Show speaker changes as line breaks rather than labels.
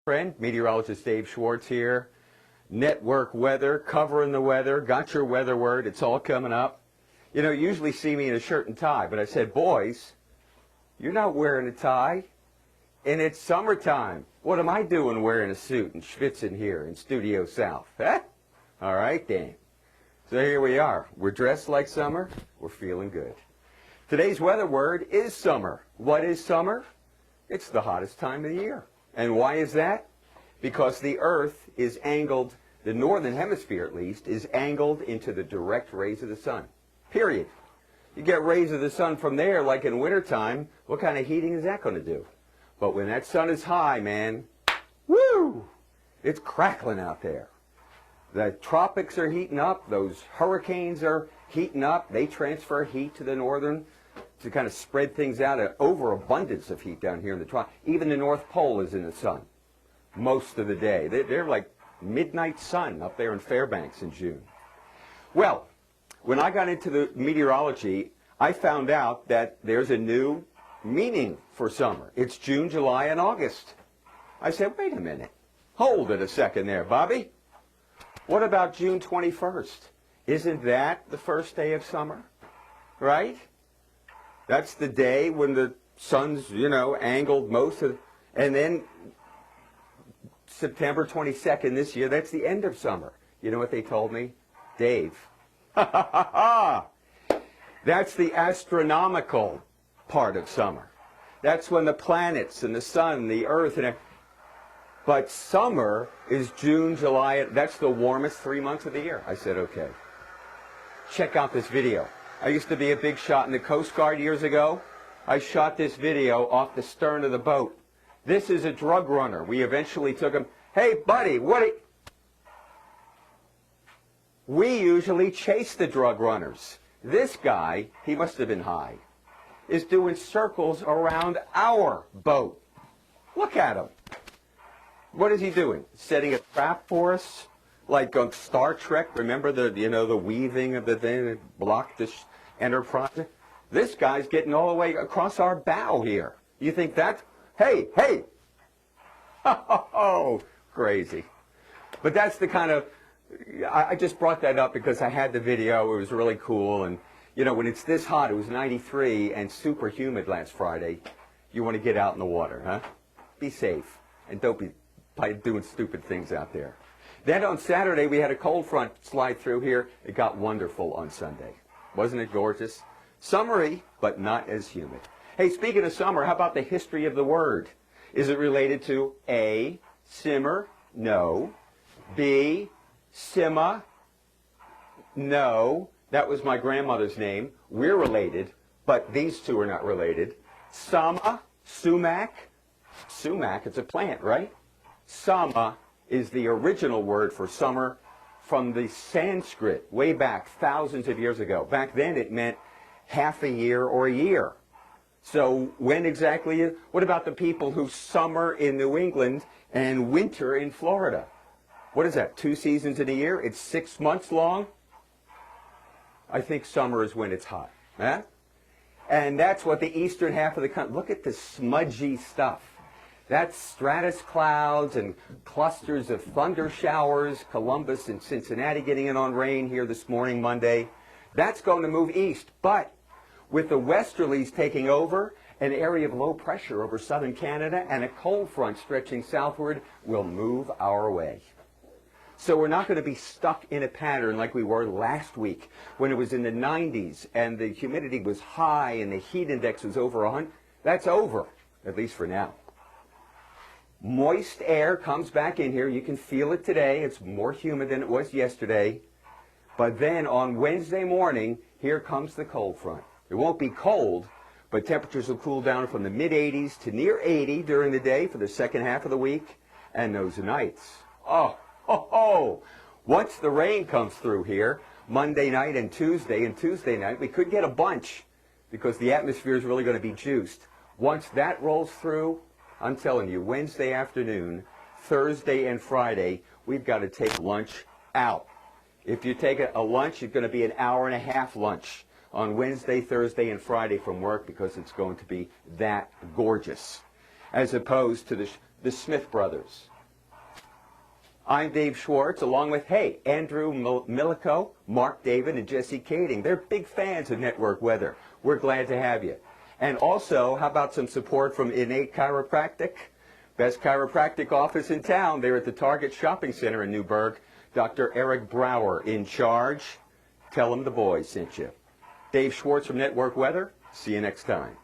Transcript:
Friend, meteorologist Dave Schwartz here. Network weather, covering the weather, got your weather word, it's all coming up. You know, you usually see me in a shirt and tie, but I said, boys, you're not wearing a tie, and it's summertime. What am I doing wearing a suit and schwitzing here in Studio South? Huh? All right, then. So here we are. We're dressed like summer. We're feeling good. Today's weather word is summer. What is summer? It's the hottest time of the year. And why is that? Because the Earth is angled, the northern hemisphere at least, is angled into the direct rays of the sun. Period. You get rays of the sun from there, like in wintertime, what kind of heating is that going to do? But when that sun is high, man, woo! It's crackling out there. The tropics are heating up. Those hurricanes are heating up. They transfer heat to the northern to kind of spread things out. An overabundance of heat down here in the tropics. Even the North Pole is in the sun most of the day. They're like midnight sun up there in Fairbanks in June. Well, when I got into the meteorology, I found out that there's a new meaning for summer. It's June, July, and August. I said, wait a minute. Hold it a second there, Bobby. What about June 21st? Isn't that the first day of summer? Right? That's the day when the sun's, you know, angled most of, and then September 22nd this year, that's the end of summer. You know what they told me? Dave. That's the astronomical part of summer. That's when the planets and the sun, the earth, and but summer is June, July. That's the warmest 3 months of the year. I said, okay. Check out this video. I used to be a big shot in the Coast Guard years ago. I shot this video off the stern of the boat. This is a drug runner. We eventually took him. Hey, buddy, we usually chase the drug runners. This guy, he must have been high, is doing circles around our boat. Look at him. What is he doing? Setting a trap for us? Like on Star Trek, remember the weaving of the thing that blocked this Enterprise? This guy's getting all the way across our bow here. You think that? Hey! Oh, crazy. But that's the kind of, I just brought that up because I had the video. It was really cool. And, you know, when it's this hot, it was 93 and super humid last Friday, you want to get out in the water, huh? Be safe. And don't be doing stupid things out there. Then on Saturday, we had a cold front slide through here. It got wonderful on Sunday. Wasn't it gorgeous? Summery, but not as humid. Hey, speaking of summer, how about the history of the word? Is it related to A, simmer? No. B, simma? No. That was my grandmother's name. We're related, but these two are not related. Sama, sumac. Sumac, it's a plant, right? Sama is the original word for summer from the Sanskrit way back thousands of years ago. Back then it meant half a year or a year. So when exactly, what about the people who summer in New England and winter in Florida? What is that, 2 seasons in a year? It's 6 months long? I think summer is when it's hot. Huh? And that's what the eastern half of the country, look at the smudgy stuff. That's stratus clouds and clusters of thunder showers. Columbus and Cincinnati getting in on rain here this morning, Monday. That's going to move east. But with the westerlies taking over, an area of low pressure over southern Canada and a cold front stretching southward will move our way. So we're not going to be stuck in a pattern like we were last week when it was in the 90s and the humidity was high and the heat index was over 100. That's over, at least for now. Moist air comes back in here. You can feel it today. It's more humid than it was yesterday. But then on Wednesday morning, here comes the cold front. It won't be cold, but temperatures will cool down from the mid-80s to near 80 during the day for the second half of the week. And those nights, once the rain comes through here, Monday night and Tuesday night, we could get a bunch because the atmosphere is really going to be juiced. Once that rolls through, I'm telling you, Wednesday afternoon, Thursday and Friday, we've got to take lunch out. If you take a lunch, it's going to be an hour and a half lunch on Wednesday, Thursday, and Friday from work because it's going to be that gorgeous. As opposed to the Smith brothers. I'm Dave Schwartz, along with, hey, Andrew Milico, Mark David, and Jesse Kading. They're big fans of Network Weather. We're glad to have you. And also, how about some support from Innate Chiropractic? Best chiropractic office in town. They're at the Target Shopping Center in Newburgh. Dr. Eric Brower in charge. Tell him the boys sent you. Dave Schwartz from Network Weather. See you next time.